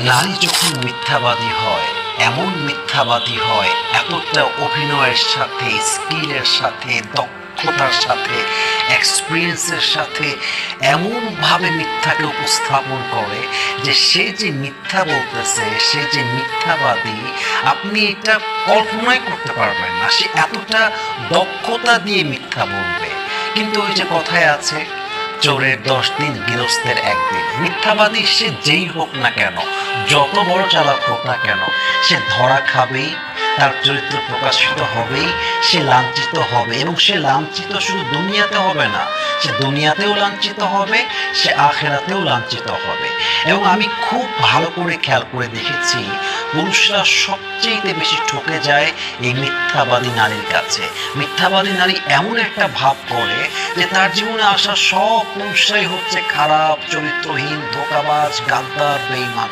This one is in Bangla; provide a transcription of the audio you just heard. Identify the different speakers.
Speaker 1: নারী যখন মিথ্যাবাদী হয়, এমন মিথ্যাবাদী হয় এতটা অভিনয়ের সাথে, স্কিলের সাথে, দক্ষতার সাথে, এক্সপিরিয়েন্সের সাথে এমনভাবে মিথ্যাকে উপস্থাপন করে যে সে যে মিথ্যা বলতেছে, সে যে মিথ্যাবাদী, আপনি এটা কল্পনাই করতে পারবেন না। সে এতটা দক্ষতা দিয়ে মিথ্যা বলবে। কিন্তু ওই যে কথায় আছে, চোরের 10 দিন গৃহস্থের 1 দিন। মিথ্যাবাদী সে যেই হোক না কেন, যত বড় চালাক হোক না কেন, সে ধরা খাবেই, তার চরিত্র প্রকাশিত হবেই, সে লাঞ্ছিত হবে। এবং সে লাঞ্ছিত শুধু দুনিয়াতে হবে না, সে দুনিয়াতেও লাঞ্ছিত হবে, সে আখেরাতেও লাঞ্ছিত হবে। এবং আমি খুব ভালো করে খেয়াল করে দেখেছি, পুরুষরা সবচেয়ে বেশি ঠকে যায় এই মিথ্যাবাদী নারীর কাছে। মিথ্যাবাদী নারী এমন একটা ভাব করে যে তার জীবনে আসা সব পুরুষরাই হচ্ছে খারাপ, চরিত্রহীন, ধোঁকাবাজ, গাদ্দার, বেঈমান।